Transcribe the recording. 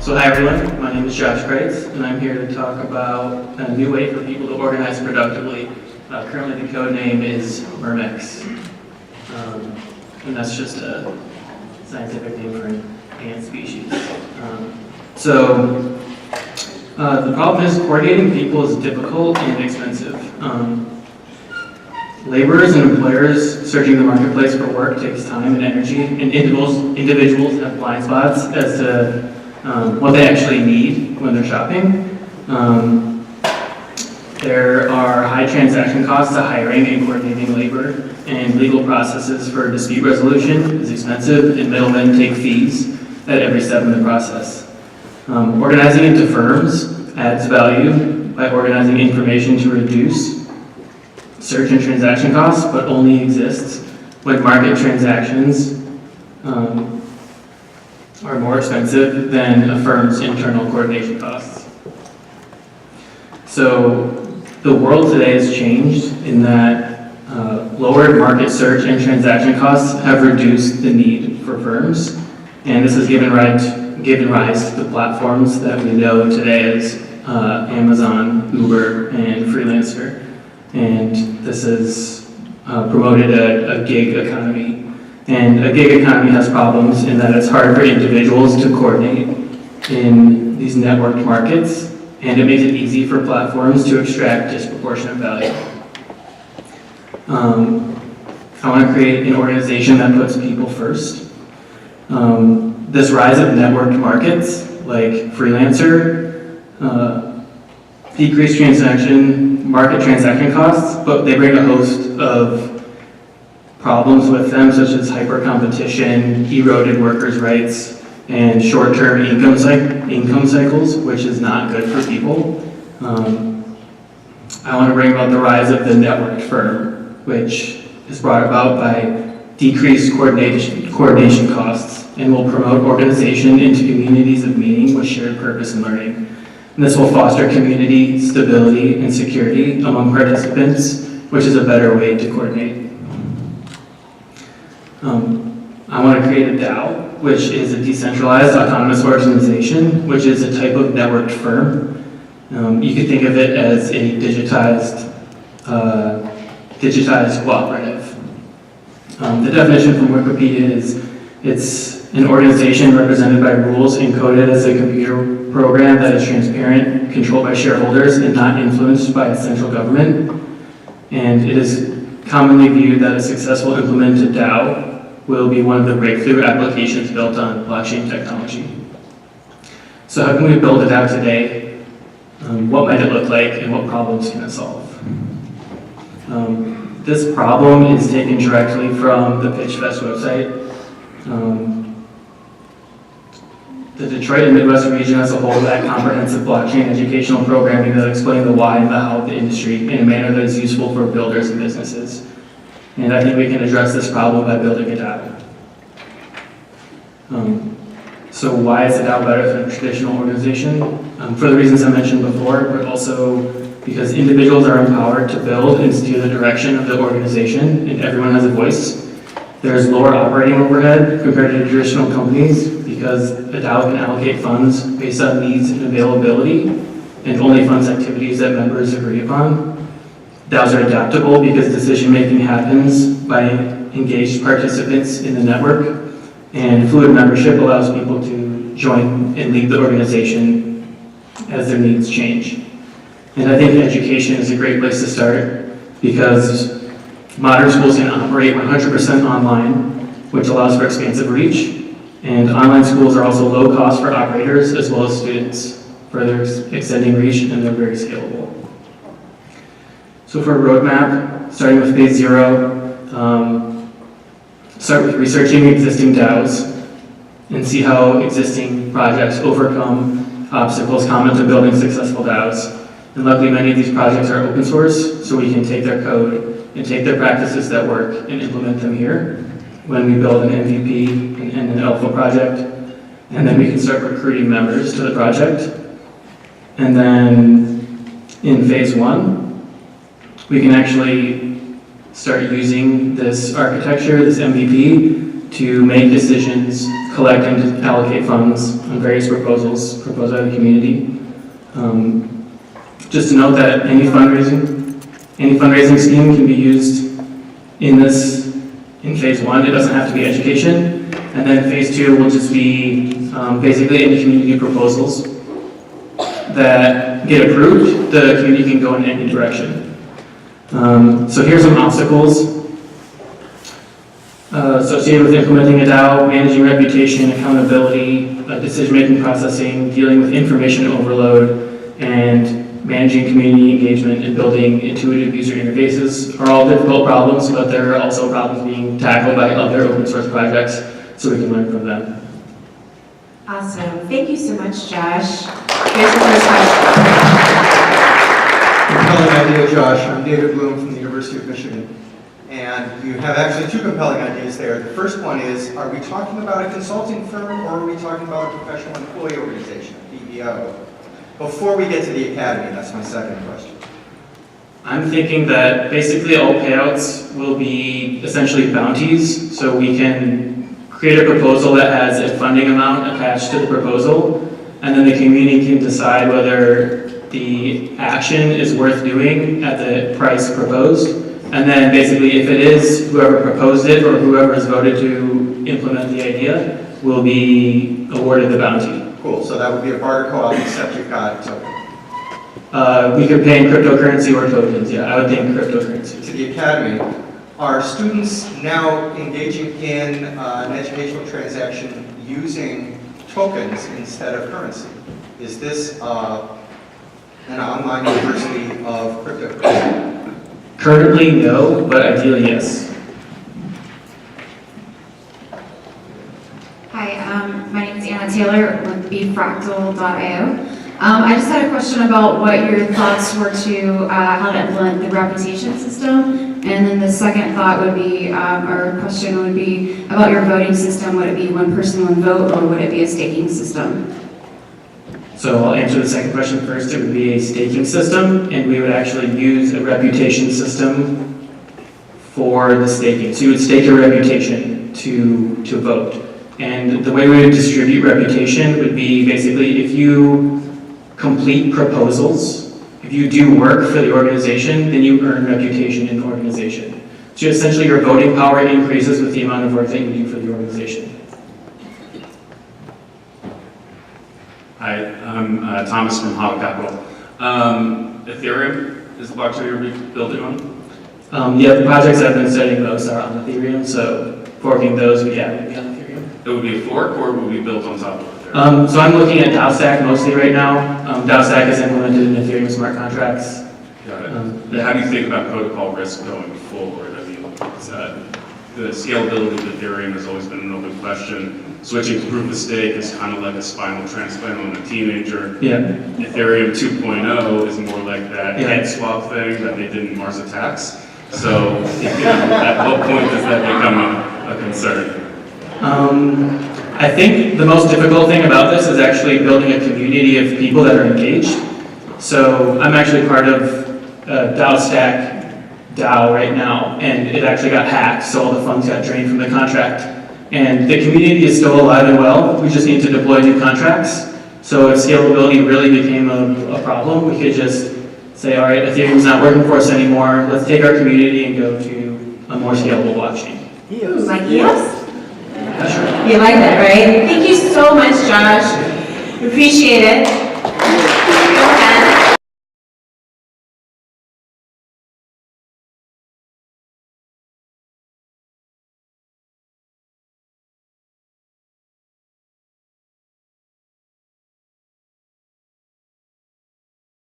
So hi everyone, my name is Josh Kreitz, and I'm here to talk about a new way for people to organize productively. Currently the code name is Myrmex, and that's just a scientific name for an ant species. The problem is coordinating people is difficult and expensive. Laborers and employers searching the marketplace for work takes time and energy, and individuals have blind spots as to what they actually need when they're shopping. There are high transaction costs to hiring and coordinating labor, and legal processes for dispute resolution is expensive, and middlemen take fees at every step in the process. Organizing into firms adds value by organizing information to reduce search and transaction costs, but only exists when market transactions are more expensive than a firm's internal coordination costs. So the world today has changed in that lowered market search and transaction costs have reduced the need for firms, and this has given rise to the platforms that we know today as Amazon, Uber, and Freelancer. And this has promoted a gig economy. And a gig economy has problems in that it's hard for individuals to coordinate in these networked markets, and it makes it easy for platforms to extract disproportionate value. I want to create an organization that puts people first. This rise of networked markets, like Freelancer, decrease market transaction costs, but they bring a host of problems with them, such as hyper-competition, eroded workers' rights, and short-term income cycles, which is not good for people. I want to bring about the rise of the networked firm, which is brought about by decreased coordination costs, and will promote organization into communities of meaning with shared purpose and learning. And this will foster community, stability, and security among participants, which is a better way to coordinate. I want to create a DAO, which is a decentralized autonomous organization, which is a type of networked firm. You could think of it as a digitized cooperative. The definition from Wikipedia is it's an organization represented by rules encoded as a computer program that is transparent, controlled by shareholders, and not influenced by a central government. And it is commonly viewed that a successful implemented DAO will be one of the breakthrough applications built on blockchain technology. So how can we build a DAO today? What might it look like, and what problems can it solve? This problem is taken directly from the Pitchfest website. The Detroit and Midwest region as a whole lack comprehensive blockchain educational programming that explain the why and the how of the industry in a manner that is useful for builders and businesses. And I think we can address this problem by building a DAO. So why is a DAO better than a traditional organization? For the reasons I mentioned before, but also because individuals are empowered to build and steer the direction of the organization, and everyone has a voice. There's lower operating overhead compared to traditional companies because a DAO can allocate funds based on needs and availability, and only funds activities that members agree upon. DAOs are adaptable because decision-making happens by engaged participants in the network, and fluid membership allows people to join and lead the organization as their needs change. And I think education is a great place to start because modern schools can operate 100% online, which allows for expansive reach, and online schools are also low cost for operators as well as students, further extending reach, and they're very scalable. So for a roadmap, starting with phase 0, start with researching existing DAOs and see how existing projects overcome obstacles common to building successful DAOs. And luckily many of these projects are open source, so we can take their code and take their practices that work and implement them here when we build an MVP and an alpha project. And then we can start recruiting members to the project. And then in phase 1, we can actually start using this architecture, this MVP, to make decisions, collect and allocate funds on various proposals proposed by the community. Just to note that any fundraising scheme can be used in phase 1. It doesn't have to be education. And then phase 2 will just be basically any community proposals that get approved. The community can go in any direction. So here's some obstacles associated with implementing a DAO: managing reputation, accountability, decision-making processing, dealing with information overload, and managing community engagement and building intuitive user interfaces are all difficult problems, but there are also problems being tackled by other open source projects, so we can learn from them. Awesome. Thank you so much, Josh. Here's the first question. Compelling idea, Josh. I'm David Bloom from the University of Michigan. And you have actually two compelling ideas there. The first one is, are we talking about a consulting firm or are we talking about a professional employee organization, PEO? Before we get to the academy, that's my second question. I'm thinking that basically all payouts will be essentially bounties, so we can create a proposal that has a funding amount attached to the proposal, and then the community can decide whether the action is worth doing at the price proposed. And then basically if it is, whoever proposed it or whoever has voted to implement the idea will be awarded the bounty. Cool, so that would be a barter co-op except you've got token. We could pay in cryptocurrency or tokens, yeah, I would think cryptocurrency. To the academy, are students now engaging in an educational transaction using tokens instead of currency? Is this an online university of cryptocurrency? Currently, no, but ideally, yes. Hi, my name is Anna Taylor with bfractal.io. I just had a question about what your thoughts were to how to implement the reputation system. And then the second thought would be, or question would be about your voting system. Would it be one person, one vote, or would it be a staking system? So I'll answer the second question first. It would be a staking system, and we would actually use a reputation system for the staking. So you would stake your reputation to vote. And the way we would distribute reputation would be basically if you complete proposals, if you do work for the organization, then you earn reputation in the organization. So essentially your voting power increases with the amount of work that you do for the organization. Hi, I'm Thomas from Hog Capital. Ethereum is the blockchain you're building on? Yeah, the projects I've been studying most are on Ethereum, so forking those would be on Ethereum. It would be a fork or would be built on top of Ethereum? So I'm looking at DAO Stack mostly right now. DAO Stack is implemented in Ethereum smart contracts. Got it. How do you think about protocol risk going forward? I mean, the scalability of Ethereum has always been an open question. Switching to proof of stake is kind of like a spinal transplant on a teenager. Yeah. Ethereum 2.0 is more like that head swap thing that they did in Mars Attacks. So, at what point does that become a concern? I think the most difficult thing about this is actually building a community of people that are engaged. So I'm actually part of DAO Stack DAO right now, and it actually got hacked, so all the funds got drained from the contract. And the community is still alive and well. We just need to deploy new contracts. So if scalability really became a problem, we could just say, all right, Ethereum's not working for us anymore. Let's take our community and go to a more scalable blockchain. Like yes? Yeah, sure. You like that, right? Thank you so much, Josh. Appreciate it.